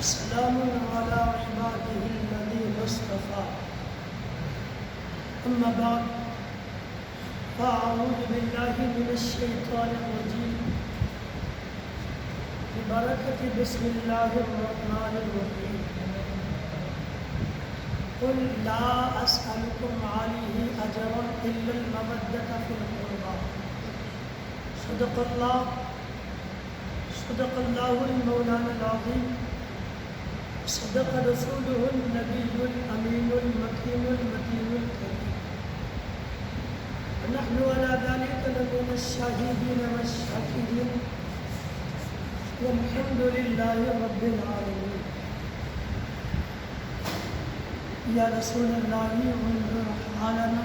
سلام على عباده الذين اصطفى أما بعد فأعوذ بالله من الشيطان الرجيم ببركة بسم الله الرحمن الرحيم قل لا أسألكم عليه أجرا إلا المودة في القربى صدق الله المولانا العظيم صدق رسوله النبي الأمين المكين المتين الكريم ونحن على ذلك لمن الشاهدين والشاكرين والحمد لله رب العالمين. یا رسول اللہ انظر حالنا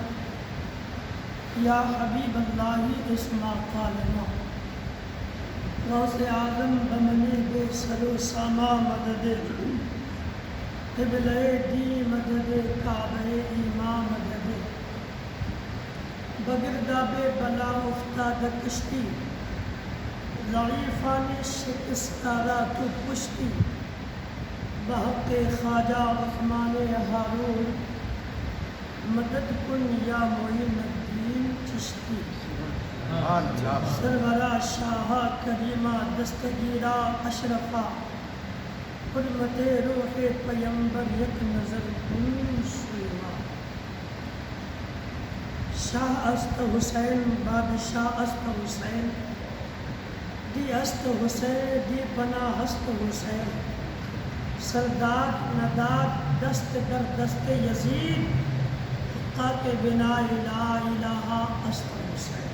یا حبیب اللہ اسمع قالنا غوث اعظم بمنی بے سر و ساما مدد قبلہ دی مدد کعبہ ایمان مدد بگرداب بلا افتاد کشتی ضعیفان شکستارا تو پشتی بحق خواجہ عثمان ہارون مدد کن یا معین الدین چشتی سرورہ شاہ کریمہ دستگیرہ اشرفہ حرمت روح پیمبر یک نظر کن سویما شاہ است حسین بادشاہ است حسین دی است حسین دی پناہ است حسین سرداد نداد دست در دست یزید حقا کے بنا لا الہ است حسین.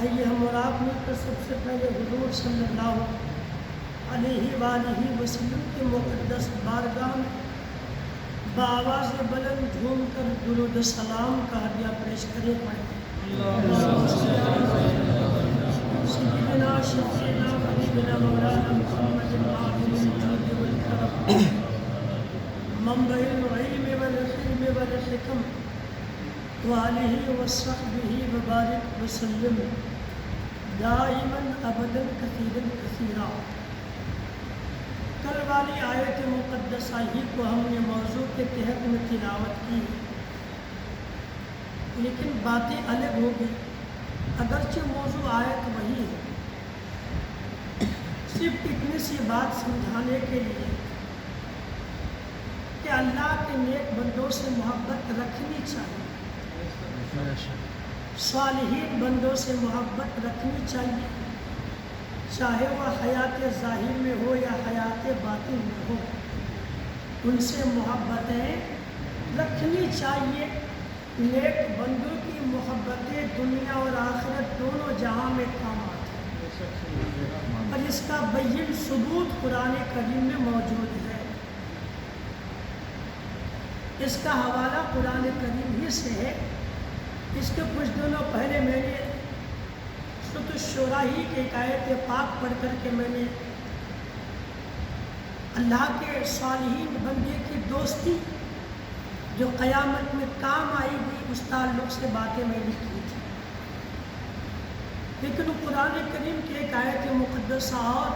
آئیے ہم اور آپ مل کر سب سے پہلے حضور صلی اللہ علیہ وآلہ وسلم کی مقدس بارگاہ میں بآواز بلند جھوم کر درود سلام کا ہدیہ پیش کرے پڑھیں. سیدنا شفیعنا حبیبنا مولانا محمد المعظم الجود والکرم منبع العلم والحلم والحکم وآلہ وصحبہ وبارک وسلم دائما ابدا کثیرا کثیرا. کل والی آیت مقدسہ ہی کو ہم نے موضوع کے تحت میں تلاوت کی لیکن باتیں الگ ہو گئی. اگرچہ موضوع آیت وہی ہے, صرف اتنی سی بات سمجھانے کے لیے کہ اللہ کے نیک بندوں سے محبت رکھنی چاہیے, صالحین بندوں سے محبت رکھنی چاہیے, چاہے وہ حیات ظاہر میں ہو یا حیات باطن میں ہو, ان سے محبتیں رکھنی چاہیے. نیک بندوں کی محبتیں دنیا اور آخرت دونوں جہاں میں کام آتی ہیں اور اس کا بین ثبوت قرآن کریم میں موجود ہے. اس کا حوالہ قرآن کریم ہی سے ہے. اس کے کچھ دنوں پہلے میں نے سورۃ الشورى ہی کی ایک آیت پاک پڑھ کر کے میں نے اللہ کے صالحین بندے کی دوستی جو قیامت میں کام آئے گی اس تعلق سے باتیں میں نے کی تھی. لیکن قرآن کریم کی ایک آیت مقدسہ اور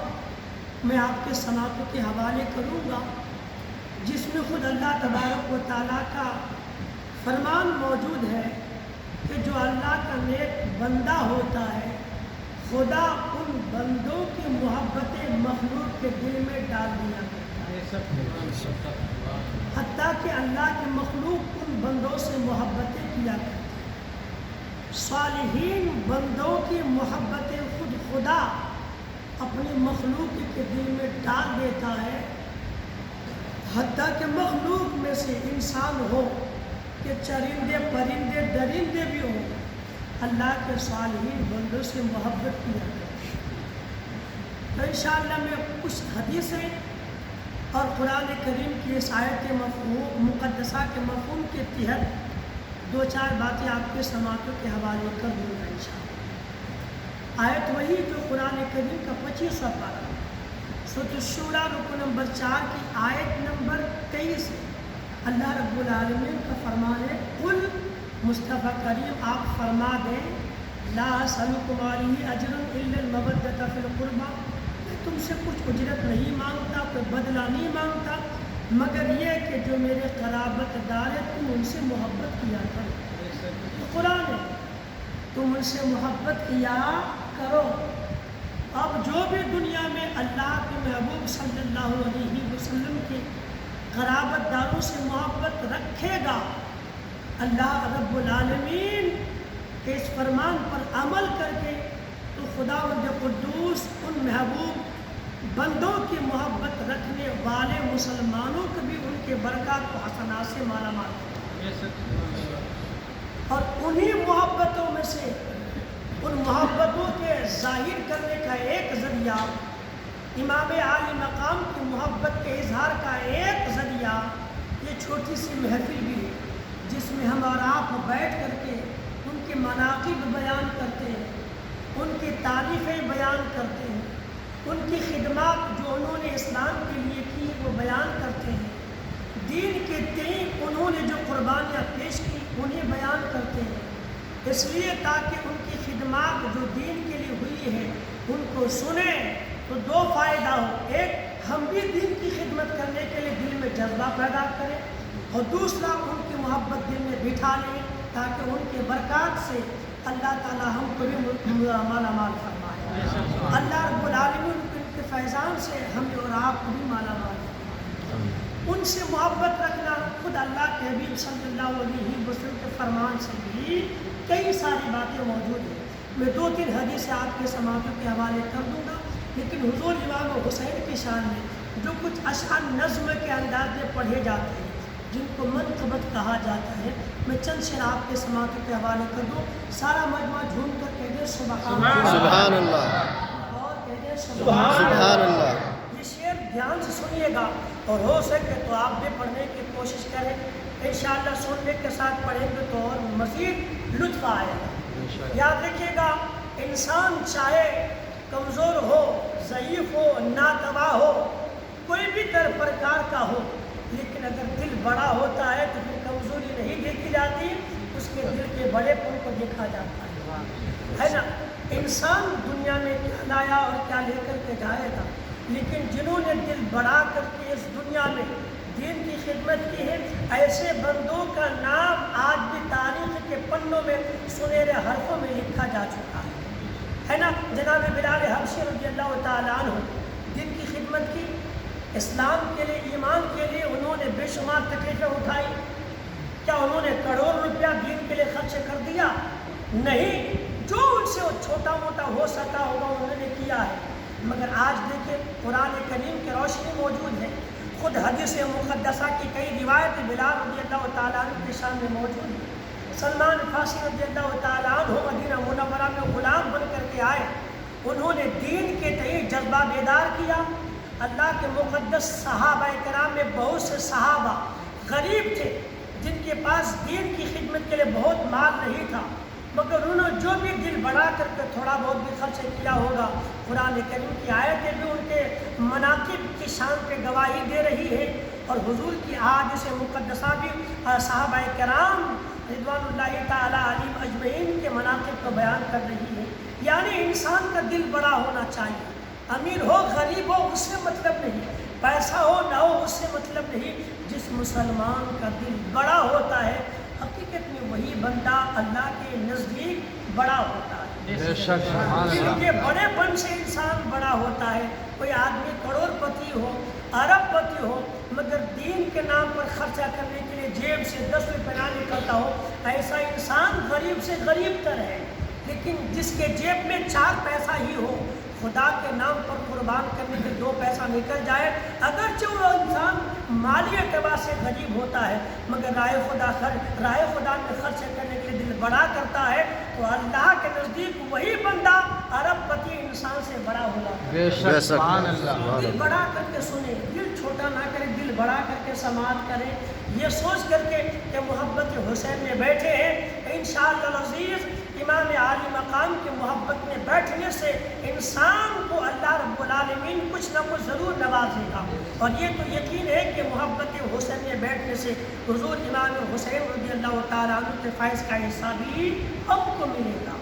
میں آپ کے سماعتوں کے حوالے کروں گا جس میں خود اللہ تبارک و تعالیٰ کا فرمان موجود ہے کہ جو اللہ کا نیک بندہ ہوتا ہے خدا ان بندوں کی محبتیں مخلوق کے دل میں ڈال دیا کرتا ہے, حتیٰ کہ اللہ کی مخلوق ان بندوں سے محبتیں کیا کرتی ہے. صالحین بندوں کی محبتیں خود خدا اپنی مخلوق کے دل میں ڈال دیتا ہے, حتیٰ کہ مخلوق میں سے انسان ہو کہ چرندے پرندے درندے بھی ہوں اللہ کے صالحین بندوں سے محبت کیا کرتے ہیں. تو انشاءاللہ میں کچھ حدیثیں اور قرآن کریم کی اس آیت مقدسہ کے مفہوم کے تحت دو چار باتیں آپ کے سماعتوں کے حوالے کر دوں گا انشاءاللہ. آیت وہی جو قرآن کریم کا 25واں پارہ سورۃ الشورى رکو نمبر 4 کی آیت نمبر اللہ رب العالمین کا فرمان ہے، قل مصطفیٰ کریم آپ فرما دیں، لا اسألکم علیہ اجر الا المودۃ فی القربى، میں تم سے کچھ اجرت نہیں مانگتا، کوئی بدلہ نہیں مانگتا، مگر یہ کہ جو میرے قرابت دار ہیں تم ان سے محبت کیا کرو۔ قرآن ہے، تم ان سے محبت کیا کرو۔ اب جو بھی دنیا میں اللہ کے محبوب صلی اللہ علیہ وسلم کے قرابت داروں سے محبت رکھے گا، اللہ رب العالمین کے اس فرمان پر عمل کر کے تو خداوند قدوس ان محبوب بندوں کی محبت رکھنے والے مسلمانوں کو بھی ان کے برکات و حسنات سے مالا مال کرے۔ اور انہی محبتوں میں سے، ان محبتوں کے ظاہر کرنے کا ایک ذریعہ، امام عالی مقام کی محبت کے اظہار کا ایک ذریعہ یہ چھوٹی سی محفل بھی ہے، جس میں ہم اور آپ بیٹھ کر کے ان کے مناقب بیان کرتے ہیں، ان کی تعریفیں بیان کرتے ہیں، ان کی خدمات جو انہوں نے اسلام کے لیے کی وہ بیان کرتے ہیں، دین کے تئیں انہوں نے جو قربانیاں پیش کی انہیں بیان کرتے ہیں، اس لیے تاکہ ان کی خدمات جو دین کے لیے ہوئی ہے ان کو سنیں تو دو فائدہ ہو، ایک ہم بھی دین کی خدمت کرنے کے لیے دل میں جذبہ پیدا کریں، اور دوسرا ان کی محبت دل میں بٹھا لیں تاکہ ان کے برکات سے اللہ تعالی ہم کو بھی مالا مال فرمائے۔ اللہ رب العالمین ان کے فیضان سے ہمیں اور آپ کو بھی مالا مال فرمائے۔ ان سے محبت رکھنا، خود اللہ کے حبیب صلی اللہ علیہ وسلم کے فرمان سے بھی کئی ساری باتیں موجود ہیں۔ میں 2-3 حدیثیں آپ کے سماعتوں کے حوالے کر دوں گا، لیکن حضور امام حسین کی شان میں جو کچھ اشعار نظم کے انداز میں پڑھے جاتے ہیں جن کو منقبت کہا جاتا ہے، میں چند شعر آپ کے سماعتوں کے حوالے کر دوں۔ سارا مجمع جھوم کر کہہ دے سبحان اللہ، سبحان اللہ، اور کہہ دے سبحان سبحان اللہ۔ اللہ۔ یہ شعر دھیان سے سنیے گا، اور ہو سکے تو آپ بھی پڑھنے کی کوشش کریں، انشاءاللہ سننے کے ساتھ پڑھیں گے تو اور مزید لطف آئے گا۔ یاد رکھیے گا، انسان چاہے کمزور ہو، ضعیف ہو، ناتواں ہو، کوئی بھی پرکار کا ہو، لیکن اگر دل بڑا ہوتا ہے تو پھر کمزوری نہیں دیکھی جاتی، اس کے دل کے بڑے پن کو دیکھا جاتا ہے نا۔ انسان دنیا میں کیا لایا اور کیا لے کر کے جائے گا، لیکن جنہوں نے دل بڑا کر کے اس دنیا میں دین کی خدمت کی ہے، ایسے بندوں کا نام آج بھی تاریخ کے پنوں میں سنہرے حرفوں میں لکھا جا چکا ہے نا۔ جناب بلال حبشی رضی اللہ تعالیٰ عنہ دین کی خدمت کی، اسلام کے لیے، ایمان کے لیے انہوں نے بے شمار تکلیفیں اٹھائی۔ کیا انہوں نے کروڑ روپیہ دین کے لیے خرچ کر دیا؟ نہیں، جو ان سے چھوٹا موٹا ہو سکا ہوگا انہوں نے کیا ہے۔ مگر آج دیکھیں قرآن کریم کی روشنی موجود ہے، خود حدیث مقدسہ کی کئی روایت بلال رضی اللہ تعالیٰ عنہ کے شان میں موجود ہے۔ سلمان فارسی رضی اللہ تعالیٰ عنہ مدینہ منورہ میں غلام بن کر کے آئے، انہوں نے دین کے تئیں جذبہ بیدار کیا۔ اللہ کے مقدس صحابہ کرام میں بہت سے صحابہ غریب تھے جن کے پاس دین کی خدمت کے لیے بہت مال نہیں تھا، مگر انہوں نے جو بھی دل بڑھا کر کے تھوڑا بہت بھی خرچ کیا ہوگا، قرآن کریم کی آیتیں بھی ان کے مناقب کی شان پہ گواہی دے رہی ہے، اور حضور کی احادیث مقدسہ بھی صحابہ کرام رضوان اللہ تعالیٰ علیہم اجمعین کے مناقب کو بیان کر رہی ہے۔ یعنی انسان کا دل بڑا ہونا چاہیے، امیر ہو غریب ہو اس سے مطلب نہیں، پیسہ ہو نہ ہو اس سے مطلب نہیں، جس مسلمان کا دل بڑا ہوتا ہے حقیقت میں وہی بندہ اللہ کے نزدیک بڑا ہوتا ہے۔ دل کے بڑے پن سے انسان بڑا ہوتا ہے۔ کوئی آدمی کروڑ پتی ہو، ارب پتی ہو، مگر دین کے نام پر خرچہ کرنے کے لیے جیب سے 10 روپے نہ نکلتا ہو، ایسا انسان غریب سے غریب تر ہے۔ لیکن جس کے جیب میں 4 پیسہ ہی ہو، خدا کے نام پر قربان کرنے کے 2 پیسہ نکل جائے، اگرچہ وہ انسان مالی اعتبار سے غریب ہوتا ہے مگر راہ خدا میں خرچ کرنے کے لیے دل بڑا کرتا ہے، تو اللہ کے نزدیک وہی بندہ ارب پتی انسان سے بڑا ہوگا۔ دل بڑا کر کے سنیں، دل چھوٹا نہ کریں، دل بڑا کر کے سماعت کریں، یہ سوچ کر کے کہ محبت حسین میں بیٹھے ہیں، انشاءاللہ العزیز امام عالی مقام کی محبت میں بیٹھنے سے انسان کو اللہ رب العالمین کچھ نہ کچھ ضرور نوازے گا، اور یہ تو یقین ہے کہ محبت حسین میں بیٹھنے سے حضور امام حسین رضی اللہ تعالیٰ عنہ کے فیض کا حصہ بھی ہم کو ملے گا۔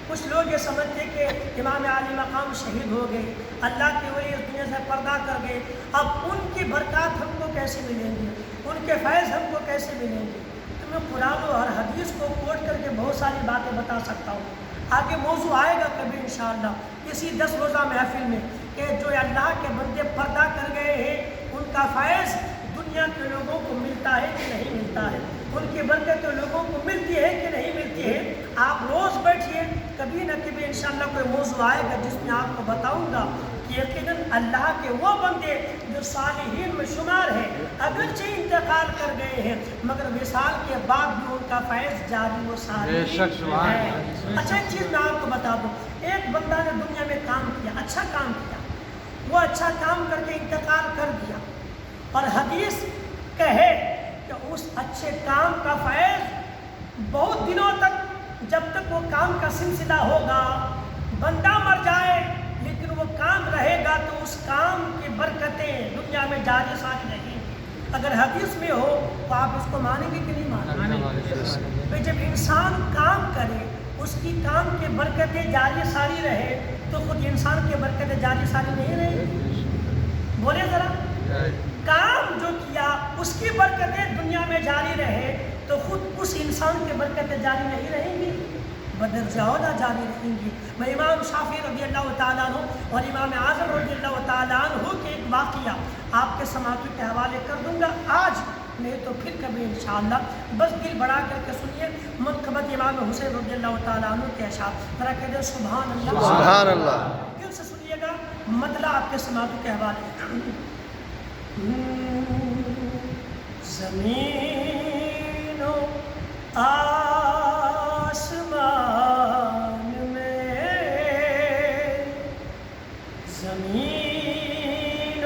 کچھ لوگ یہ سمجھتے کہ امام عالی مقام شہید ہو گئے، اللہ کے ولی اس دنیا سے پردہ کر گئے، اب ان کی برکات ہم کو کیسے ملیں گے، ان کے فیض ہم کو کیسے ملیں گے؟ تو میں قرآن اور حدیث کو کوٹ کر کے بہت ساری باتیں بتا سکتا ہوں۔ آگے موضوع آئے گا کبھی انشاءاللہ اسی 10 روزہ محفل میں کہ جو اللہ کے بندے پردہ کر گئے ہیں ان کا فیض دنیا کے لوگوں کو ملتا ہے کہ نہیں ملتا ہے، ان کی برکت لوگوں کو ملتی ہے کہ نہیں ملتی ہے۔ آپ روز بیٹھیے، کبھی نہ کبھی انشاءاللہ کوئی موضوع آئے گا جس میں آپ کو بتاؤں گا کہ یقیناً اللہ کے وہ بندے جو صالحین میں شمار ہیں اگرچہ انتقال کر گئے ہیں مگر وصال کے بعد بھی ان کا فیض جاری و ساری ہے۔ اچھا ایک چیز میں آپ کو بتا دوں، ایک بندہ نے دنیا میں کام کیا، اچھا کام کیا، وہ اچھا کام کر کے انتقال کر دیا، اور حدیث کہے کہ اس اچھے کام کا فیض بہت دنوں تک، جب تک وہ کام کا سلسلہ ہوگا، بندہ مر جائے لیکن وہ کام رہے گا تو اس کام کی برکتیں دنیا میں جاری ساری رہیں گی۔ اگر حدیث میں ہو تو آپ اس کو مانیں گے کہ نہیں مانیں گے؟ جب انسان کام کرے اس کی کام کی برکتیں جاری ساری رہے تو خود انسان کی برکتیں جاری ساری نہیں رہیں گی؟ بولے ذرا، کام جو کیا اس کی برکتیں دنیا میں جاری رہے تو خود اس انسان کی برکتیں جاری نہیں رہیں گی، بدرجہ اولیٰ جاری رہیں گی۔ میں امام شافعی رضی اللہ تعالیٰ عنہ اور امام اعظم رضی اللہ تعالیٰ عنہ کے ایک واقعہ آپ کے سماعتوں کے حوالے کر دوں گا آج، نہیں تو پھر کبھی انشاءاللہ۔ بس دل بڑھا کر کے سنیے منقبت امام حسین رضی اللہ تعالیٰ عنہ کے اشعار، ذرا کہہ دیں سبحان اللہ، سبحان اللہ۔ دل سے سنیے گا، مطلب آپ کے سماعتوں کے حوالے۔ زمین و آسمان میں، زمین و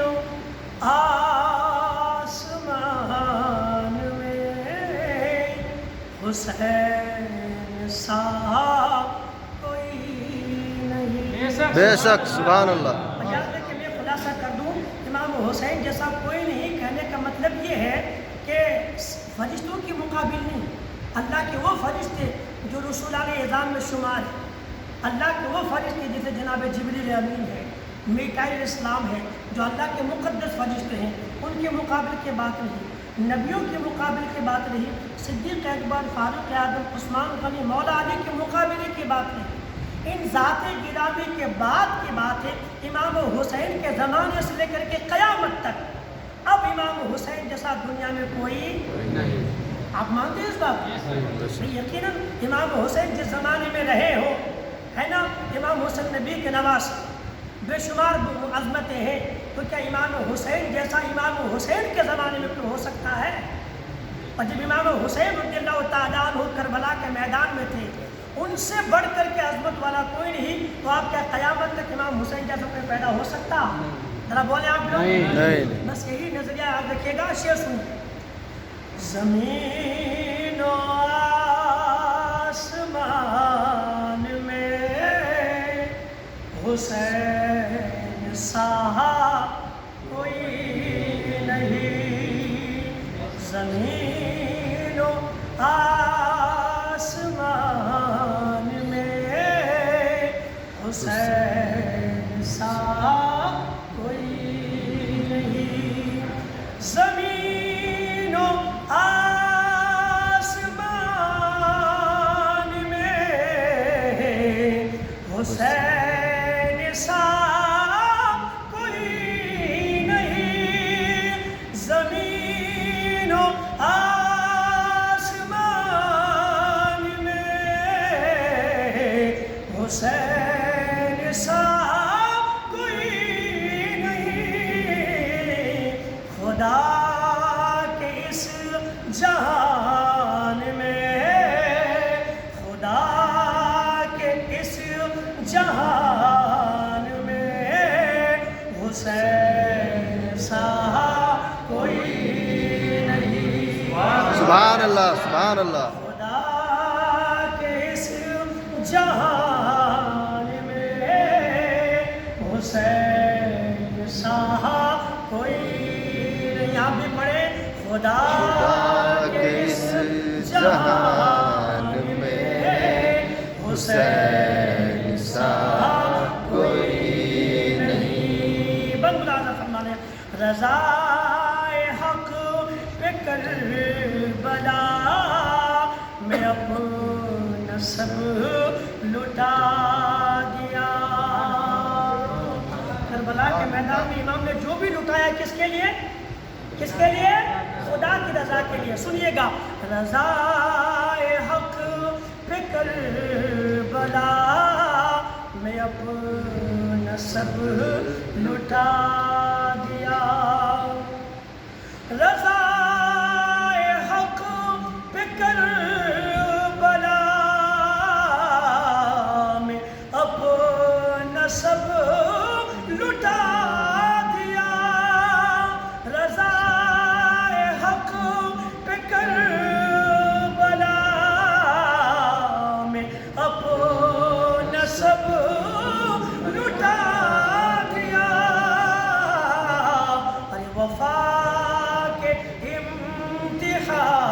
آسمان میں حسین سا کوئی نہیں۔ بے شک، سبحان اللہ۔ اجازت ہے کہ میں خلاصہ کر دوں، امام حسین جیسا کوئی نہیں، کہنے کا مطلب یہ ہے کہ فرشتوں کی مقابل نہیں، اللہ کے وہ فرشتے جو رسولان اعظام میں شمار ہیں، اللہ کے وہ فرشتے جیسے جناب جبریل امین ہے، میکائیل اسلام ہے، جو اللہ کے مقدس فرشتے ہیں، ان کے مقابل کی بات نہیں، نبیوں کے مقابل کی بات نہیں، صدیق اکبر، فاروق اعظم، عثمان غنی، مولا علی کے مقابلے کی بات نہیں، ان ذات گرامی کے بعد کی بات ہے۔ امام حسین کے زمانے سے لے کر کے قیامت تک اب امام حسین جیسا دنیا میں کوئی نہیں۔ آپ مانتے ہیں اس بات؟ یقیناً امام حسین جس زمانے میں رہے ہو، ہے نا، امام حسین نبی کے نواز، بے شمار عظمتیں ہیں، تو کیا امام حسین جیسا امام حسین کے زمانے میں کوئی ہو سکتا ہے؟ اور جب امام حسین رضی اللہ تعالیٰ عنہ کربلا کے میدان میں تھے، ان سے بڑھ کر کے عظمت والا کوئی نہیں، تو آپ کیا قیامت تک امام حسین جیسا کوئی پیدا ہو سکتا؟ ذرا بولیں آپ لوگ، نہیں۔ بس یہی نظریہ یاد رکھیے گا۔ شعر سنیں، زمین و آسمان میں حسین سا کوئی نہیں، زمین و آسمان میں حسین سا کوئی نہیں، زمین و آسمان میں حسین سا کوئی نہیں، زمین و آسمان میں حسین سا کوئی نہیں، خدا کے اس جہان میں، خدا کے اس جہان میں حسین سا کوئی نہیں۔ سبحان اللہ، سبحان اللہ۔ خدا کے اس جہان میں حسین سا کوئی نہیں۔ آپ بھی پڑھیں، خدا کے اس جہان میں حسین سا کوئی نہیں. بند ملازم فرمانے رضا حق پہ کربلا میں اپنا سب لٹا دیا. کربلا کے میدان میں امام نے جو بھی لٹایا کس کے لیے؟ کس کے لیے؟ خدا کی رضا کے لیے. سنیے گا رضا حق پہ کربلا میں اپنا سب لٹا دیا. رضا حق پہ کربلا میں اپنا سب لٹا دیا. رضا حق پہ کربلا میں اپنا سب لٹا دیا. ارے وفا کے امتحان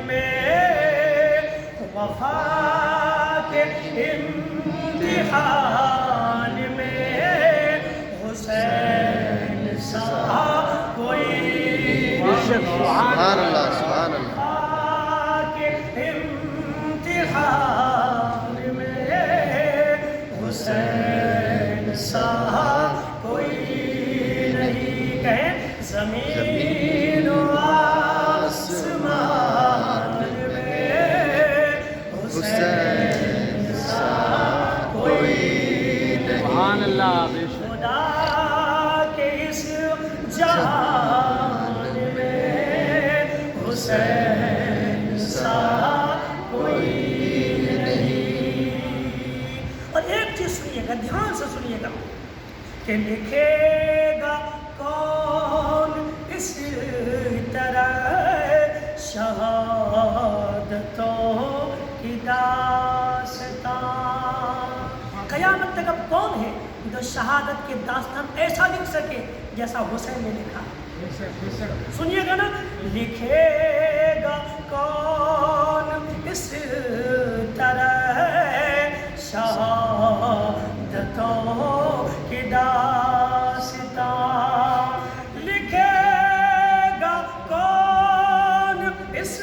میں وفا کے امتحان میں حسین سا کوئی سبحان اللہ سبحان اللہ. وفا کے امتحان میں حسین سا کوئی نہیں. کہیں زمین و آسمان میں حسین سا کوئی سبحان اللہ. خدا کے اس جہان میں حسین سا کوئی نہیں. اور ایک چیز سنیے گا، دھیان سے سنیے گا کہ لکھے گا کون اس طرح شہادتوں کی داستان. قیامت تک اب کون ہے جو شہادت کی داستان ایسا لکھ سکے جیسا حسین نے لکھا؟ سنیے گا نا، لکھے گا کون اس طرح شہادتوں کی داستان. لکھے گا کون اس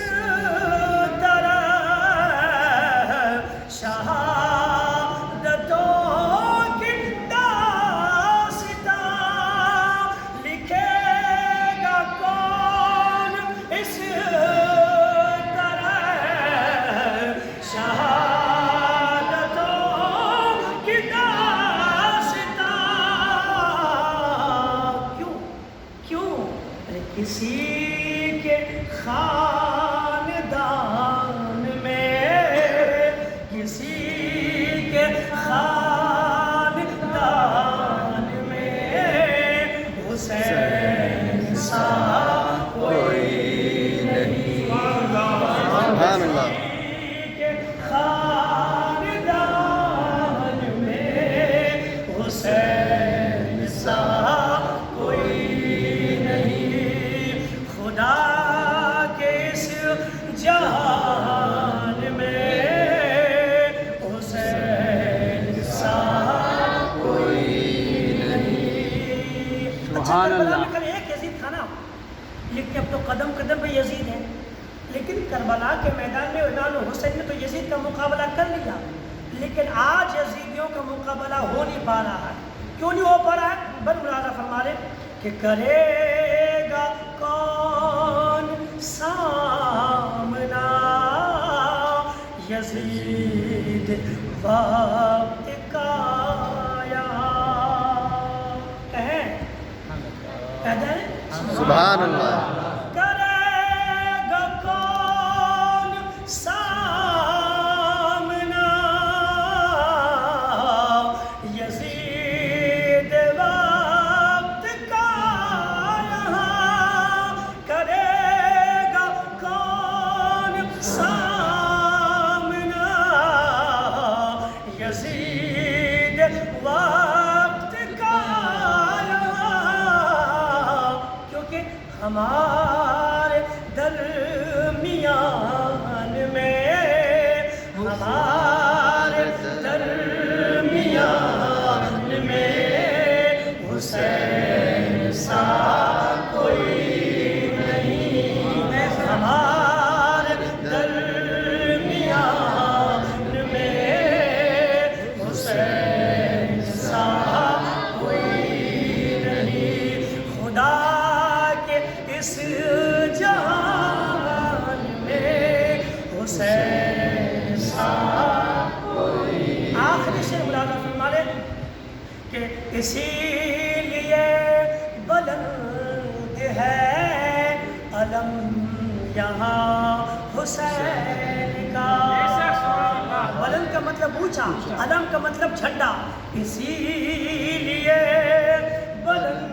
طرح شہادتوں کی داستان. لکھے گا کون اس طرح شہادتوں کی داستان. کیوں؟ کسی کے خاندان میں کسی کے خاندان میں حسین سا کوئی نہیں. سبحان اللہ. کسی کے خاندان میں حسین سا کوئی نہیں. خدا کے اس جہان میں حسین سا کوئی نہیں. سبحان کربلا اللہ. میں کل ایک یزید تھا نا، لیکن اب تو قدم قدم پہ یزید ہے. لیکن کربلا کے میدان میں امام حسین نے تو یزید کا مقابلہ کر لیا، لیکن آج یزیدیوں کا مقابلہ ہو نہیں پا رہا ہے. کیوں نہیں ہو پا رہا ہے؟ بن ملازہ فرما رہے کہ کرے گا کون سامنا یزید وقت کا یا. کہیں کہہ دیں سبحان اللہ. کرے گا کون سامنا یزید وقت کا یہاں. کرے گا کون سامنا یزید وقت کا یہاں. کیونکہ ہمارا درمیان میں ہمارے درمیان میں حسین سا کوئی نہیں ہمارے درمیان میں حسین سا کوئی نہیں خدا کے اس جہان میں حسین سا آخری سے مولانا فرما رہے کہ اسی لیے بلند ہے علم یہاں حسین کا بلند کا مطلب اونچا علم کا مطلب جھنڈا اسی لیے بلند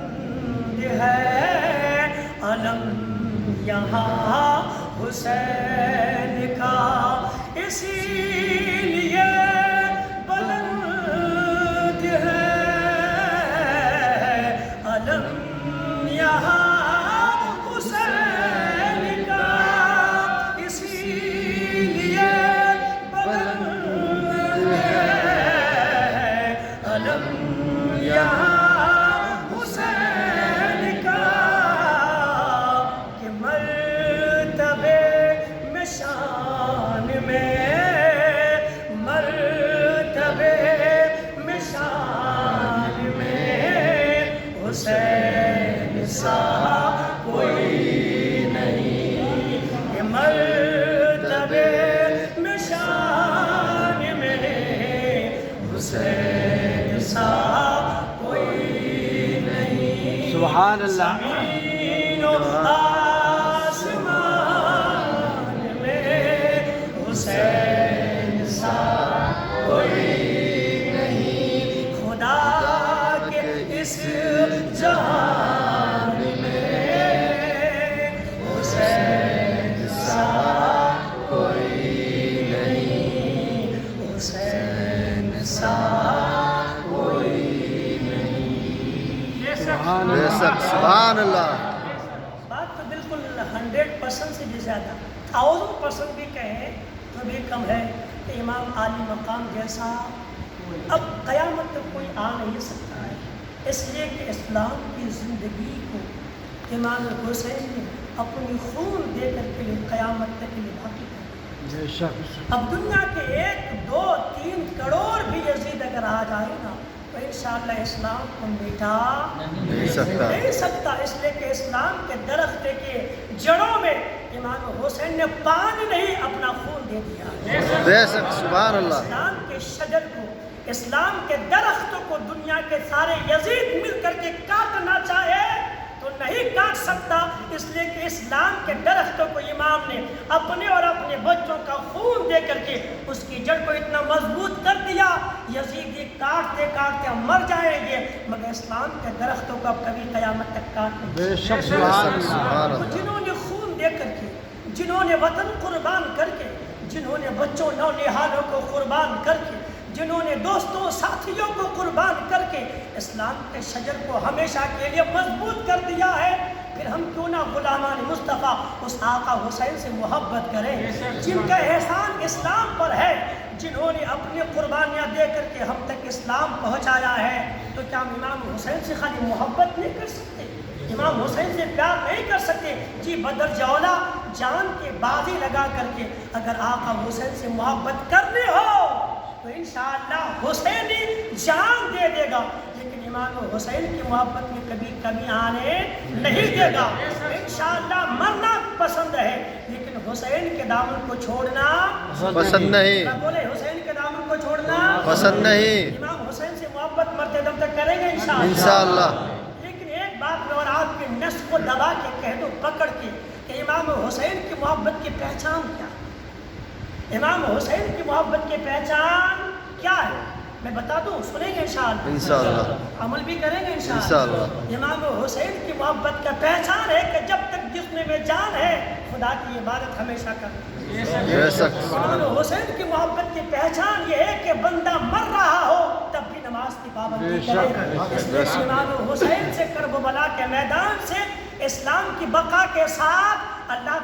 ہے علم یہاں حسین کا اسی لیے بلند ہے علم یہاں حسین کا اسی لیے بلند ہے علم یہاں حسین کا کہ مرتبے میں شان میں مرتبے میں شان میں حسین سا کوئی نہیں کہ مرتبے میں شان میں حسین سا کوئی نہیں سبحان اللہ زمین و آسمان میں حسین سا کوئی نہیں خدا کے اس جہان میں حسین سا کوئی نہیں حسین سا کوئی نہیں بے شک سبحان اللہ بات تو بالکل 100% سے بھی زیادہ 1000% بھی کہیں تو بھی کم ہے کہ امام عالی مقام جیسا اب قیامت تک کوئی آ نہیں سکتا ہے اس لیے کہ اسلام کی زندگی کو امام حسین نے اپنی خون دے کر کے لیے قیامت تک کے لیے باقی کر بے شک اب دنیا کے 1 2 3 کروڑ بھی یزید اگر آ جائے نا تو انشاءاللہ اسلام کو مٹا نہیں سکتا اس لیے کہ اسلام کے درخت کے جڑوں میں امام حسین نے پانی نہیں اپنا خون دے دیا بے شک سبحان اللہ اسلام کے شجر کو اسلام کے درختوں کو دنیا کے سارے یزید مل کر کے کاٹنا چاہے تو نہیں کاٹ سکتا اس لیے کہ اسلام کے درختوں کو امام نے اپنے اور اپنے بچوں کا خون دے کر کے اس کی جڑ کو اتنا مضبوط کر دیا یزیدی کاٹتے کاٹتے مر جائیں گے مگر اسلام کے درختوں کو اب کبھی قیامت تک کاٹ نہیں بے شک سبحان سبحان اللہ اللہ جنہوں نے خون دے کر کے جنہوں نے وطن قربان کر کے جنہوں نے بچوں نونہالوں کو قربان کر کے جنہوں نے دوستوں ساتھیوں کو قربان کر کے اسلام کے شجر کو ہمیشہ کے لیے مضبوط کر دیا ہے پھر ہم کیوں نہ غلامان مصطفیٰ اس آقا حسین سے محبت کریں جن کا احسان اسلام پر ہے جنہوں نے اپنی قربانیاں دے کر کے ہم تک اسلام پہنچایا ہے تو کیا ہم امام حسین سے خالی محبت نہیں کر سکتے امام حسین سے پیار نہیں کر سکتے جی بدر جولا جان کے بازی لگا کر کے اگر آقا حسین سے محبت کرنی ہو تو انشاءاللہ حسینی جان دے دے گا لیکن امام حسین کی محبت میں کبھی کمی آنے نہیں دے گا انشاءاللہ مرنا پسند ہے لیکن حسین کے دامن کو چھوڑنا پسند نہیں بولے حسین کے دامن کو چھوڑنا پسند نہیں امام حسین سے محبت مرتے دم تک کریں گے انشاءاللہ لیکن ایک بات میں اور آپ کے نس کو دبا کے کہہ دو پکڑ کے کہ امام حسین کی محبت کی پہچان کیا امام حسین کی محبت کی پہچان کیا ہے میں بتا دوں سنیں گے انشاءاللہ عمل بھی کریں گے انشاءاللہ امام حسین کی محبت کا پہچان ہے کہ جب تک جسم میں جان ہے خدا کی عبادت ہمیشہ کریں امام حسین کی محبت کی پہچان یہ ہے کہ بندہ مر رہا ہو تب بھی نماز کی پابندی کرے اس لیے امام حسین سے کرب و بلا کے میدان سے اسلام کی بقا کے ساتھ اللہ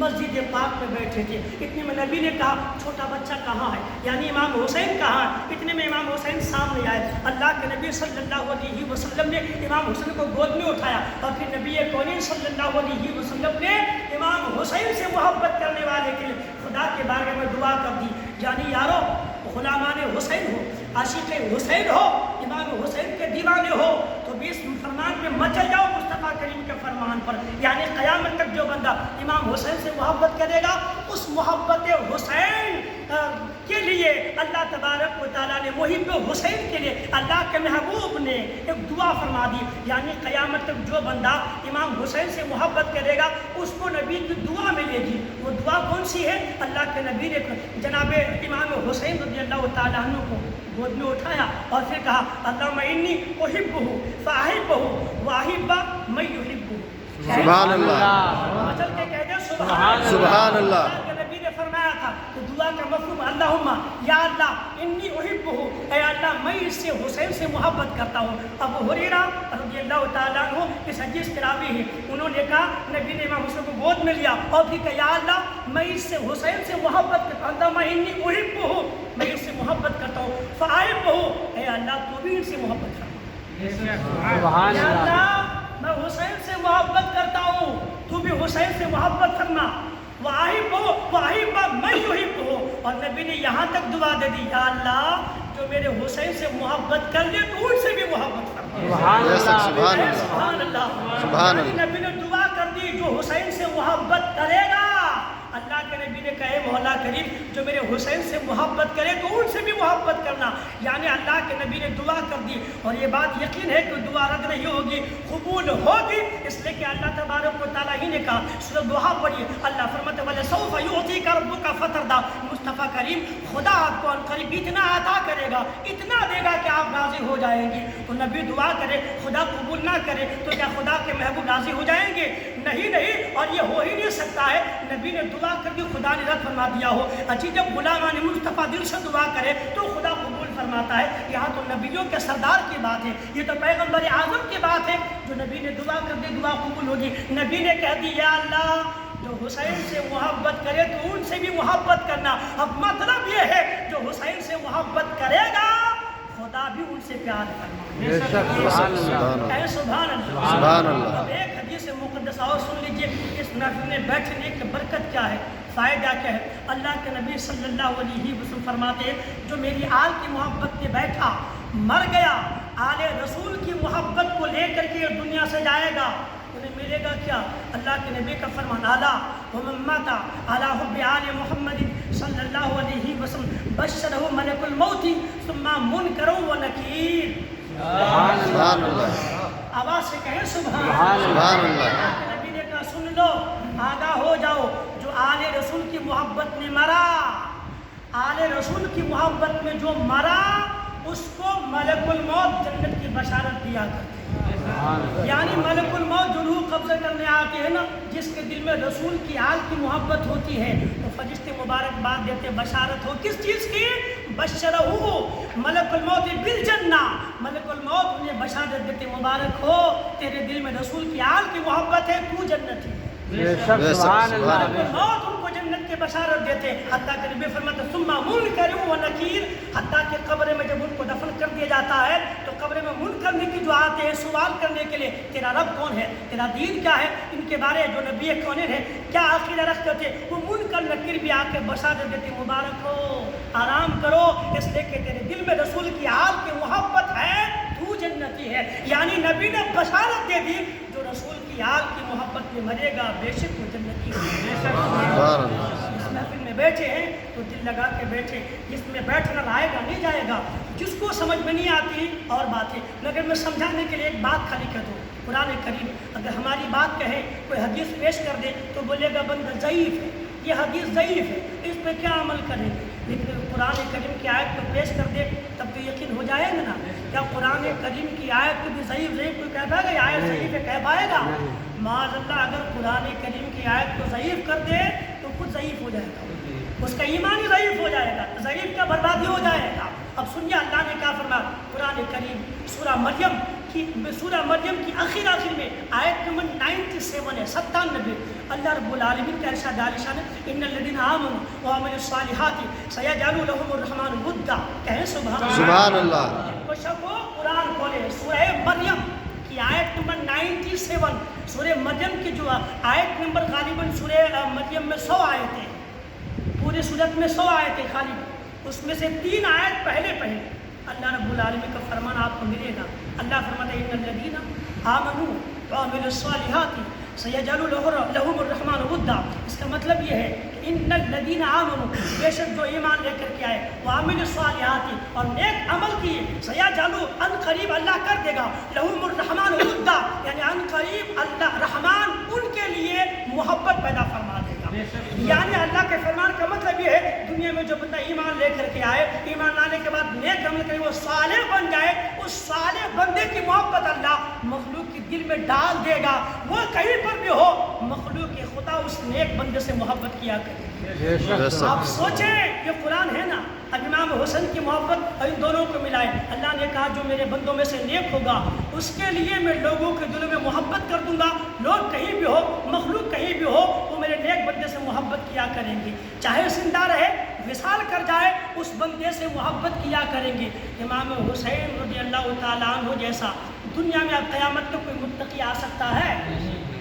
مسجد پاک میں بیٹھے تھے. اتنے میں نبی نے کہا چھوٹا بچہ کہاں ہے, یعنی امام حسین کہاں ہے. اتنے میں امام حسین سامنے آئے. اللہ کے نبی صلی اللہ علیہ وسلم نے امام حسین کو گود میں اٹھایا اور پھر نبی کونین صلی اللہ علیہ وسلم نے امام حسین سے محبت کرنے والے کے لیے خدا کے بارے میں دعا کر دی. یعنی یارو غلامان حسین ہو, عاشق حسین ہو, امام حسین کے دیوانے ہو تو بھی اس فرمان پہ مچل جاؤ مصطفیٰ کریم کے فرمان پر. یعنی قیامت تک جو بندہ امام حسین سے محبت کرے گا اس محبت حسین کے لیے اللہ تبارک و تعالیٰ نے محب حسین کے لیے اللہ کے محبوب نے ایک دعا فرما دی. یعنی قیامت تک جو بندہ امام حسین سے محبت کرے گا اس کو نبی کی دعا ملے گی. وہ دعا کون سی ہے؟ اللہ کے نبی نے جناب امام حسین رضی اللہ تعالیٰ عنہ کو گود میں اٹھایا اور پھر کہا اللہم انی احبہ فاحبہ واحب من یحبہ. سبحان اللہ, مچل کے کہہ دیں سبحان سبحان اللہ. اللہ کے نبی نے فرمایا تھا کہ دعا کا مفہوم اللہم یا اللہ انی احبہ, اے اللہ میں اس سے حسین سے محبت کرتا ہوں. ابو ہریرہ رضی اللہ تعالیٰ عنہ اس حدیث کے راوی ہیں, انہوں نے کہا نبی نے امام حسین کو گود میں لیا اور پھر کہا یا اللہ میں اس سے حسین سے محبت کرتا ہوں. اللہم انی احبہ, میں اس سے محبت کرتا ہوں. فاحبہ, اے اللہ تو بھی ان سے محبت کرنا. یا اللہ میں حسین سے محبت کرتا ہوں, تو بھی حسین سے محبت کرنا. واحب من یحبہ, اور نبی نے یہاں تک دعا دے دی یا اللہ جو میرے حسین سے محبت کر لے تو ان سے بھی محبت کرنا. سبحان اللہ, سبحان اللہ. سبحان اللہ. نبی نے دعا کر دی جو حسین سے محبت کرے گا اللہ کے نبی نے کہے مولا کریم جو میرے حسین سے محبت کرے تو ان سے بھی محبت کرنا. یعنی اللہ کے نبی نے دعا کر دی اور یہ بات یقین ہے کہ دعا رد نہیں ہوگی, قبول ہوگی, اس لیے کہ اللہ تبارک و تعالیٰ ہی نے کہا. سورۃ ضحیٰ پڑھیے, اللہ فرماتے وَلَسَوْفَ يُعْطِيكَ رَبُّكَ فَتَرْضَىٰ. مصطفیٰ کریم خدا آپ کو عنقریب اتنا عطا کرے گا, اتنا دے گا کہ آپ راضی ہو جائیں گے. تو نبی دعا کرے خدا قبول نہ کرے تو کیا خدا کے محبوب راضی ہو جائیں گے؟ نہیں, اور یہ ہو ہی نہیں سکتا ہے. نبی نے دعا کر کے خدا نے رد فرما دیا ہو. اچھی جب غلامان مصطفیٰ دل سے دعا کرے تو خدا قبول فرماتا ہے. یہاں تو نبیوں کے سردار کی بات ہے, یہ تو پیغمبر اعظم کی بات ہے. جو نبی نے دعا کر دی دعا قبول ہوگی. نبی نے کہہ دی یا اللہ جو حسین سے محبت کرے تو ان سے بھی محبت کرنا. اب مطلب یہ ہے جو حسین سے محبت کرے گا خدا بھی ان سے پیار کرنا. سبحان اللہ, سبحان اللہ. اب ایک حدیث مقدس اور سن لیجئے, اس محفل میں بیٹھنے کی برکت کیا ہے, فائدہ کیا ہے. اللہ کے نبی صلی اللہ علیہ وسلم فرماتے ہیں جو میری آل کی محبت میں بیٹھا مر گیا, آل رسول کی محبت کو لے کر کے دنیا سے جائے گا, انہیں ملے گا کیا؟ اللہ کے نبی کا فرمان اعلیٰ ومن مات علی حب آل محمد صلی اللہ علیہ وسلم بشرہ ملک الموت ثم منکر و نکیر. سبحان اللہ, آواز سے کہیں سبحان سبحان اللہ. اللہ کے نبی نے کہا سن لو, آگاہ ہو جاؤ, جو آل رسول کی محبت میں مرا, آل رسول کی محبت میں جو مرا اس کو ملک الموت جنت کی بشارت دیا کرتے. یعنی ملک الموت جو روح قبضہ کرنے آتے ہیں نا, جس کے دل میں رسول کی آل کی محبت ہوتی ہے تو فرشتے مبارکباد دیتے, بشارت ہو کس چیز کی؟ بشرہ ملک الموت بالجنہ, ملک الموت انہیں بشارت دیتے مبارک ہو تیرے دل میں رسول کی آل کی محبت ہے, تو جنت ہے. سبحان اللہ. ملک الموت ان کو جنت کی بشارت دیتے. حتیٰ کہ نبی فرماتے ثم منکر و نکیر, حتیٰ کہ قبر میں جب ان کو دفن کر دیا جاتا ہے تو قبر میں منکر نکیر جو آتے ہیں سوال کرنے کے لیے تیرا رب کون ہے, تیرا دین کیا ہے, ان کے بارے جو نبی کونین ہے کیا عقیدہ رکھتے تھے, وہ منکر نکیر بھی آ کے بشارت دیتے مبارک ہو, آرام کرو, اس لیے کہ تیرے دل میں رسول کی آل کی محبت ہے, تو جنتی ہے. یعنی نبی نے بشارت دے دی جو رسول کی آل کی محبت میں مرے گا بے شک وہ جنتی ہے. اس محفل میں بیٹھے ہیں تو دل لگا کے بیٹھے, جس میں بیٹھنا آئے گا نہیں جائے گا, جس کو سمجھ میں نہیں آتی اور بات ہے. مگر میں سمجھانے کے لیے ایک بات خالی کہہ دوں, قرآن کریم اگر ہماری بات کہے کوئی حدیث پیش کر دے تو بولے گا بندہ ضعیف ہے, یہ حدیث ضعیف ہے, اس پہ کیا عمل کریں گے. لیکن قرآن کریم کی آیت کو پیش کر دے تب تو یقین ہو جائے گا نا. کیا قرآن کریم کی آیت کو بھی ضعیف کوئی کہہ پائے گا, یہ آیت ضعیف ہے کہہ پائے گا؟ معاذ اللہ, اگر قرآن کریم کی آیت کو ضعیف کر دے تو خود ضعیف ہو جائے گا, اس کا ایمان ہی ضعیف ہو جائے گا, ضعیف کا بربادی ہو جائے گا. اب سنیے اللہ نے کیا فرمایا, قرآن کریم سورہ مریم کی سورہ مریم کی آخر میں آیت نمبر 97 ہے 97 اللہ رب العالمین کا ارشاد عالیشان ہے ان الذین آمنوا وعملوا الصالحات سیجعل لهم الرحمن ودا. کہیں سبحان اللہ. تو شب وہ قرآن کھولے سورہ مریم کی آیت نمبر 97. سورہ مریم کی جو آیت نمبر غالباً سورہ مریم میں 100 آیتیں ہیں، پورے سورت میں 100 آیتیں غالباً، اس میں سے 3 آیت پہلے اللہ رب العالمین کا فرمان آپ کو ملے گا. اللہ فرماتا ہے ان الذین آمنوا وعملوا الصالحات سیجعل لهم الرحمن ودا. اس کا مطلب یہ ہے کہ ان الذین آمنوا، بے شک جو ایمان لے کر کے آئے، وعملوا الصالحات اور نیک عمل کیے، سیجعل ان قریب اللہ کر دے گا لهم الرحمن ودا، یعنی ان قریب اللہ رحمان ان کے لیے محبت پیدا فرما دے گا. یعنی اللہ کے فرمان کا مطلب یہ ہے دنیا میں جو بندہ ایمان لے کر کے آئے، ایمان لانے کے بعد نیک عمل کرے، وہ صالح بن جائے، اس صالح بندے کی محبت اللہ مخلوق کے دل میں ڈال دے گا. وہ کہیں پر بھی ہو، مخلوق کے خدا اس نیک بندے سے محبت کیا کرے. آپ سوچیں یہ قرآن ہے نا. اب امام حسن کی محبت ان دونوں کو ملائے. اللہ نے کہا جو میرے بندوں میں سے نیک ہوگا اس کے لیے میں لوگوں کے دلوں میں محبت کر دوں گا. لوگ کہیں بھی ہو، مخلوق کہیں بھی ہو، وہ میرے نیک بندے سے محبت کیا کریں گے. چاہے زندہ رہے، وصال کر جائے، اس بندے سے محبت کیا کریں گے. امام حسین رضی اللہ تعالیٰ عنہ جیسا دنیا میں اب قیامت میں کوئی متقی آ سکتا ہے،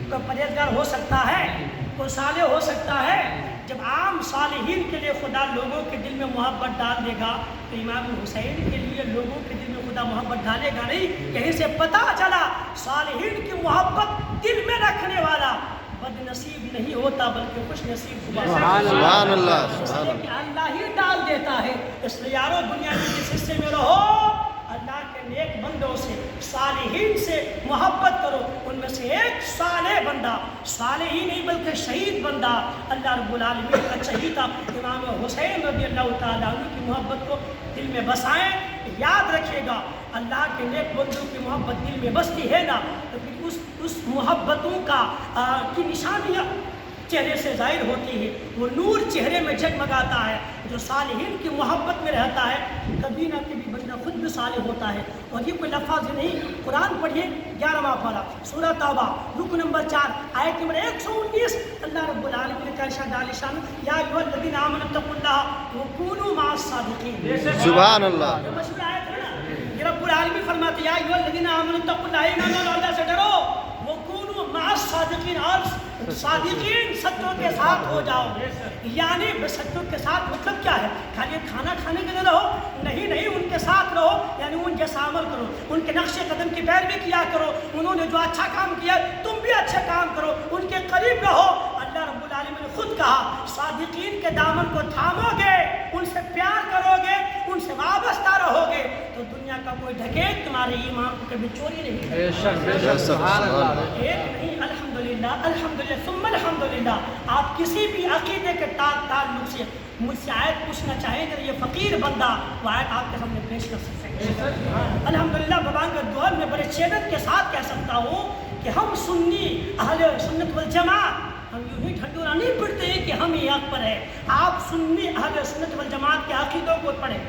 کوئی پرہیزگار ہو سکتا ہے، کوئی صالح ہو سکتا ہے. جب عام صالحین کے لیے خدا لوگوں کے دل میں محبت ڈال دے گا تو امام حسین کے لیے لوگوں کے دل میں خدا محبت ڈالے گا نہیں. یہیں سے پتہ چلا صالحین کی محبت دل میں رکھنے والا بد نصیب نہیں ہوتا بلکہ خوش نصیب ہوا. سبحان اللہ. کہ اللہ ہی ڈال دیتا ہے. اس لیے یارو دنیا میں جس حصے میں رہو اللہ کے نیک بندوں سے، صالحین سے محبت کرو. ان میں سے ایک صالح بندہ، صالح ہی نہیں بلکہ شہید بندہ اللہ رب العالمین کا چہیتا امام حسین رضی اللہ تعالیٰ عنہ کی محبت کو دل میں بسائیں. یاد رکھیے گا اللہ کے نیک بندوں کی محبت دل میں بستی ہے نا تو پھر اس محبتوں کی نشانیاں چہرے سے ظاہر ہوتی ہے. وہ نور چہرے میں جگمگاتا ہے. جو صالحین کی محبت میں رہتا ہے کبھی نہ کبھی بندہ خود بھی صالح ہوتا ہے. اور یہ کوئی لفظ نہیں. قرآن پڑھیے 11واں پارہ سورہ توبہ رکو نمبر 4 آیت نمبر 119. اللہ رب العالمین کا ارشاد عالیشان یا ایھا الذین آمنوا اتقوا اللہ وکونوا مع الصادقین. سبحان اللہ. یہ مشہور آیت ہے نا. یہ رب العالمین فرماتے ہیں یا ایھا الذین آمنوا اتقوا اللہ، ایمان والو اللہ سے ڈرو، وکونوا مع الصادقین، اور صادقین سچوں کے ساتھ ہو جاؤ. یعنی سچوں کے ساتھ مطلب کیا ہے؟ خالی کھانا کھانے کے لیے رہو نہیں، ان کے ساتھ رہو، یعنی ان جیسا عمل کرو، ان کے نقش قدم کی پیروی کیا کرو. انہوں نے جو اچھا کام کیا تم بھی اچھا کام کرو، ان کے قریب رہو. اللہ رب العالمین نے خود کہا صادقین کے دامن کو تھامو گے، ان سے پیار کرو گے، ان سے وابستہ رہو گے تو دنیا کا کوئی ڈکیت تمہارے ایمان کو کبھی چوری نہیں کرے. سبحان اللہ. ایک نہیں، الحمدللہ الحمدللہ ثم الحمدللہ. آپ کسی بھی عقیدے کے تعلق سے مجھ سے آیت پوچھنا چاہیں اگر یہ فقیر بندہ وہ آیت آپ کے سامنے پیش کر سکتے ہیں. الحمدللہ بابان کا دعا میں بڑے شدت کے ساتھ کہہ سکتا ہوں کہ ہم سنی اہل سنت والجماعت، ہم یوں ہی ڈھنڈورا نہیں پڑھتے ہیں کہ ہم ہی حق پر ہیں. آپ سنی اہل سنت والجماعت کے عقیدوں کو پڑھیں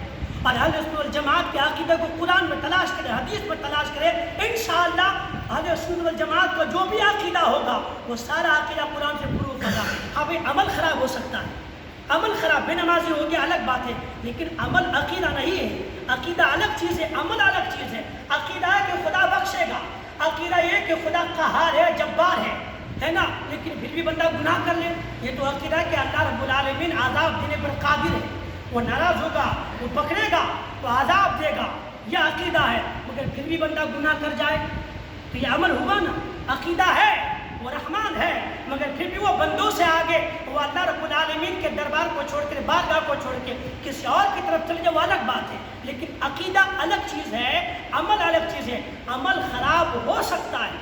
اور اہل سنت والجماعت کے عقیدے کو قرآن میں تلاش کریں، حدیث میں تلاش کریں. انشاءاللہ اہل سنت والجماعت کا جو بھی عقیدہ ہوگا وہ سارا عقیدہ قرآن سے پروف ہوگا. ہاں بھائی عمل خراب ہو سکتا ہے، عمل خراب بے نمازی ہو گیا الگ بات ہے، لیکن عمل عقیدہ نہیں ہے. عقیدہ الگ چیز ہے، عمل الگ چیز ہے. عقیدہ ہے کہ خدا بخشے گا، عقیدہ یہ کہ خدا قہار ہے، جبار ہے نا، لیکن پھر بھی بندہ گناہ کر لے. یہ تو عقیدہ ہے کہ اللہ رب العالمین عذاب دینے پر قادر ہے، وہ ناراض ہوگا، وہ پکڑے گا تو عذاب دے گا. یہ عقیدہ ہے. مگر پھر بھی بندہ گناہ کر جائے تو یہ عمل ہوا نا. عقیدہ ہے وہ رحمان ہے مگر پھر بھی وہ بندوں سے آگے وہ اللہ رب العالمین کے دربار کو چھوڑ کر، بارگاہ کو چھوڑ کے کسی اور کی طرف چلے جائے وہ الگ بات ہے. لیکن عقیدہ الگ چیز ہے، عمل الگ چیز ہے. عمل خراب ہو سکتا ہے.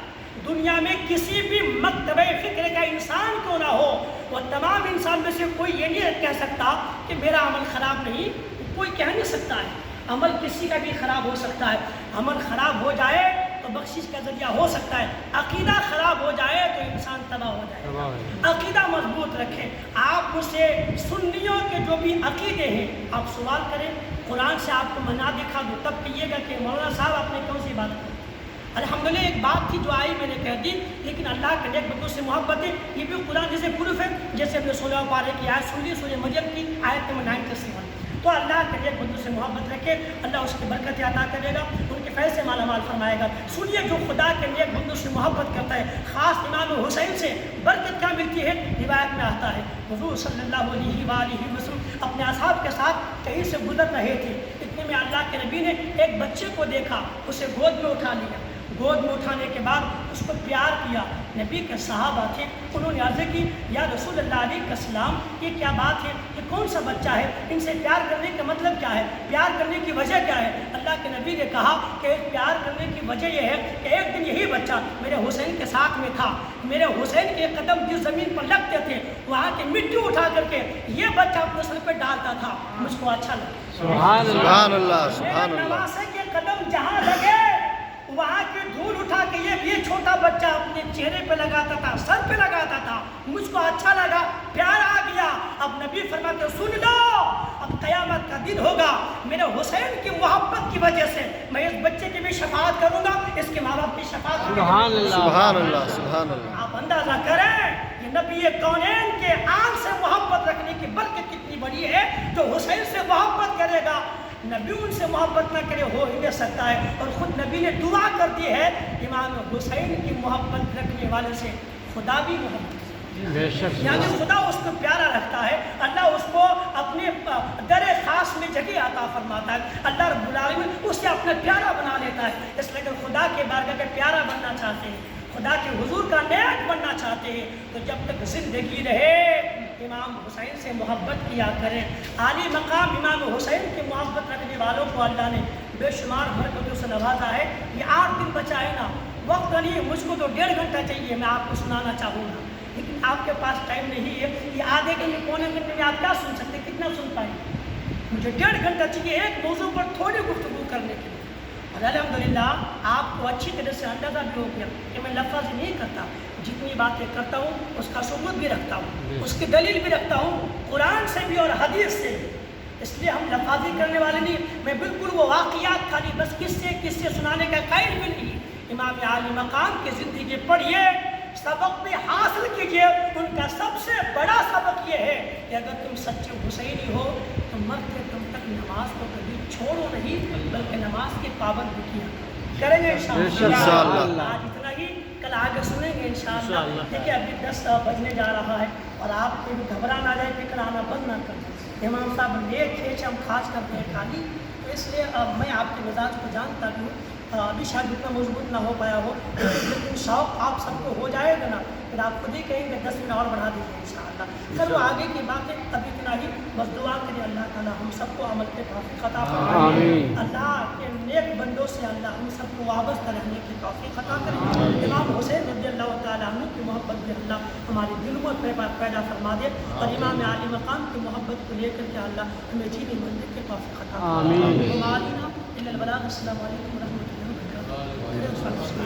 دنیا میں کسی بھی مکتبہ فکر کا انسان کیوں نہ ہو، وہ تمام انسان میں سے کوئی یہ نہیں کہہ سکتا کہ میرا عمل خراب نہیں. کوئی کہہ نہیں سکتا ہے. عمل کسی کا بھی خراب ہو سکتا ہے. عمل خراب ہو جائے تو بخشش کا ذریعہ ہو سکتا ہے. عقیدہ خراب ہو جائے تو انسان تباہ ہو جائے. عقیدہ مضبوط رکھیں. آپ مجھ سے سنیوں کے جو بھی عقیدے ہیں آپ سوال کریں، قرآن سے آپ کو منا دکھا دو، تب کہیے گا کہ مولانا صاحب آپ نے کون سی بات کی. الحمدللہ ایک بات تھی جو آئی میں نے کہہ دی، لیکن اللہ کے نیک بندوں سے محبت ہے، یہ بھی قرآن جیسے پروف ہے، جیسے ہم نے 16 پارے کی آیت سن لی، سورہ مریم کی آیت نمبر 97۔ تو اللہ کے نیک بندوں سے محبت رکھے، اللہ اس کی برکت عطا کرے گا، ان کے فیض سے مالا مال فرمائے گا۔ سنیے جو خدا کے نیک بندوں سے محبت کرتا ہے، خاص امام حسین سے برکت کیا ملتی ہے، روایت میں آتا ہے حضور صلی اللہ علیہ وآلہ وسلم اپنے اصحاب کے ساتھ کہیں سے گزر رہے تھے، اتنے میں اللہ کے نبی نے ایک بچے کو دیکھا، اسے گود میں اٹھا لیا، گود میں اٹھانے کے بعد اس کو پیار کیا۔ نبی کے صحابہ تھے، انہوں نے عرض کی یا رسول اللہ علیہ السلام یہ کیا بات ہے، یہ کون سا بچہ ہے، ان سے پیار کرنے کا مطلب کیا ہے، پیار کرنے کی وجہ کیا ہے؟ اللہ کے نبی نے کہا کہ پیار کرنے کی وجہ یہ ہے کہ ایک دن یہی بچہ میرے حسین کے ساتھ میں تھا، میرے حسین کے قدم جس زمین پر لگتے تھے وہاں کی مٹی اٹھا کر کے یہ بچہ اپنے سر پہ ڈالتا تھا، مجھ کو اچھا لگا۔ سبحان اللہ، میرے سبحان اللہ۔ نواسے کے قدم جہاں لگے وہاں کی دھول اٹھا کے یہ چھوٹا بچہ اپنے چہرے پہ لگاتا تھا، سر پہ لگاتا تھا، مجھ کو اچھا لگا، پیار آ گیا۔ اب نبی فرماتے سن لو، اب قیامت کا دن ہوگا، میرے حسین کی محبت کی وجہ سے میں اس بچے کی بھی شفاعت کروں گا، اس کے ماں باپ کی شفاعت کروں گا۔ سبحان اللہ، سبحان اللہ، سبحان اللہ۔ آپ اندازہ کریں یہ نبی کونین کے آنکھ سے محبت رکھنے کی برکت کتنی بڑی ہے، جو حسین سے محبت کرے گا، نبی ان سے محبت نہ کرے ہو ہی نہیں سکتا ہے۔ اور خود نبی نے دعا کر دی ہے امام حسین کی محبت رکھنے والے سے خدا بھی محبت، بے شک، یعنی خدا اس کو پیارا رکھتا ہے، اللہ اس کو اپنے در خاص میں جگہ عطا فرماتا ہے، اللہ رب العالمین اسے اپنا پیارا بنا لیتا ہے۔ اس لیے اگر خدا کے بارگاہ کے پیارا بننا چاہتے ہیں، خدا کے حضور کا نیک بننا چاہتے ہیں، تو جب تک زندگی رہے امام حسین سے محبت کیا کریں۔ عالی مقام امام حسین کی محبت رکھنے والوں کو اللہ نے بے شمار برکتوں سے نوازا ہے۔ یہ 8 دن بچا ہے نا، وقت نہیں، مجھ کو تو 1.5 گھنٹہ چاہیے، میں آپ کو سنانا چاہوں گا، لیکن آپ کے پاس ٹائم نہیں ہے۔ یہ آدھے گھنٹے پونے گھنٹے میں آپ کیا سن سکتے، کتنا سن پائیں؟ مجھے 1.5 گھنٹہ چاہیے ایک موضوع پر تھوڑی گفتگو کرنے کے لیے۔ اور الحمدللہ آپ کو اچھی طرح سے اندازہ بھی ہو گیا کہ میں لفظ نہیں کرتا، جتنی باتیں کرتا ہوں اس کا ثبوت بھی رکھتا ہوں، اس کی دلیل بھی رکھتا ہوں، قرآن سے بھی اور حدیث سے بھی۔ اس لیے ہم لفاظی کرنے والے نہیں، میں بالکل وہ واقعات خالی بس قصے سنانے کا قائل بھی نہیں۔ امام عالی مقام کی زندگی پڑھیے، سبق بھی حاصل کیجیے۔ ان کا سب سے بڑا سبق یہ ہے کہ اگر تم سچے حسینی ہو تو مرتے دم تک نماز کو کبھی چھوڑو نہیں، بلکہ نماز کی پابند کیا کریں گے انشاءاللہ۔ آج اتنا ہی، کل آگے سنیں گے انشاءاللہ۔ دیکھیے ابھی 10 بجنے جا رہا ہے اور آپ کو بھی گھبرا نہ جائے، فکر آنا بند نہ کر دیں۔ امام صاحب لے کھینچ ہم خاص کرتے ہیں خالی، تو اس لیے میں آپ کے مزاج کو جانتا بھی ہوں، ابھی شاید اتنا مضبوط نہ ہو پایا ہو، لیکن شوق آپ سب کو ہو جائے گا نا، پھر آپ خود ہی کہیں گے 10 منٹ اور بڑھا دیجیے انشاءاللہ۔ چلو آگے کی باتیں ابھی اتنا ہی، بس دعا کریں اللہ تعالیٰ ہم سب کو عمل کے توفیق عطا فرمائے، اللہ کے نیک بندوں سے اللہ ہم سب کو وابستہ رہنے کی توفیق عطا کرے۔ امام حسین رضی اللہ تعالیٰ عنہ کی محبت بھی اللہ ہمارے دلوں میں پیدا فرما دے، اور امام عالی مقام کی محبت کو لے کر کے اللہ ہمیں جینے مرنے کی توفیق عطا فرمائے۔ السلام علیکم ورحمۃ اللہ وبرکاتہ۔